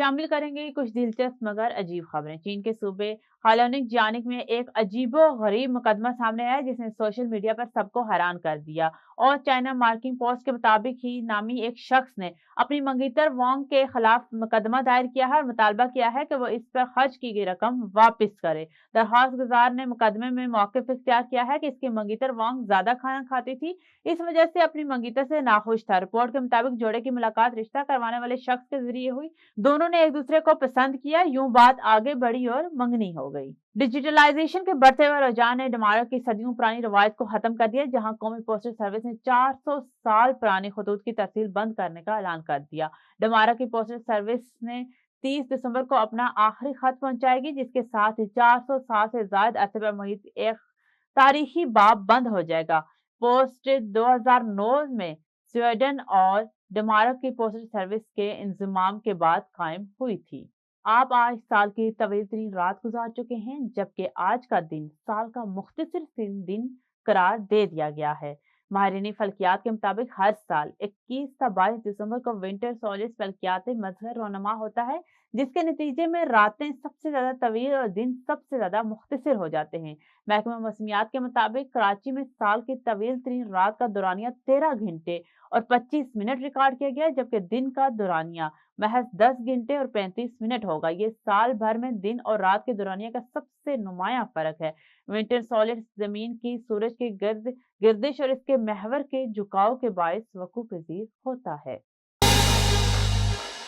शामिल करेंगे कुछ दिलचस्प मगर अजीब खबरें। चीन के सूबे हालोनिंग जियानिंग में एक अजीबो गरीब मुकदमा सामने आया जिसने सोशल मीडिया पर सबको हैरान कर दिया। और चाइना मार्किंग पोस्ट के मुताबिक ही नामी एक शख्स ने अपनी मंगेतर वांग के खिलाफ मुकदमा दायर किया है और मुतालबा किया है कि वो इस पर खर्च की गई रकम वापस करे। दरख्वास्त गुजार ने मुकदमे में मौक़िफ़ इख्तियार किया है कि इसकी मंगेतर वांग ज्यादा खाना खाती थी, इस वजह से अपनी मंगेतर से नाखुश था। रिपोर्ट के मुताबिक जोड़े की मुलाकात रिश्ता करवाने वाले शख्स के जरिए हुई। दोनों ने एक दूसरे को पसंद किया, यूं बात आगे बढ़ी और मंगनी हो गई। डिजिटलाइजेशन के बढ़ते हुए रुझान ने डमारो की सदियों पुरानी रवायत को खत्म कर दिया, जहां कौमी पोस्टल सर्विस ने 400 साल पुरानी खतूत की तरसील बंद करने का ऐलान कर दिया। डमारो की पोस्टल सर्विस ने 30 दिसंबर को अपना आखिरी खत पहुंचाएगी, जिसके साथ ही 400 साल से ज्यादा अरसे पर मुहित एक तारीखी बाब बंद हो जाएगा। पोस्ट 2009 में स्वीडन और डेनमार्क की पोस्टल सर्विस के इंजमाम के बाद कायम हुई थी। आप आज साल की तवील तरीन रात गुजार चुके हैं, जबकि आज का दिन साल का मुख्तसर दिन करार दे दिया गया है। माहिरीन फल्कियात के मुताबिक हर साल 21 से 22 दिसंबर को विंटर सोलिस फल्कियात मजहर रोनमा होता है, जिसके नतीजे में रातें सबसे ज्यादा तवील और दिन सबसे ज्यादा मुख्तसर हो जाते हैं। महकमा मौसमियात के मुताबिक कराची में साल की तवील तरीन रात का दौरानिया 13 घंटे और 25 मिनट रिकॉर्ड किया गया, जबकि दिन का दौरानिया महज 10 घंटे और 35 मिनट होगा। ये साल भर में दिन और रात के दौरानिया का सबसे नुमाया फर्क है। विंटर सोलिस जमीन की सूरज की गर्दिश और इसके महवर के झुकाव के बायस वकूअ पजीर होता है।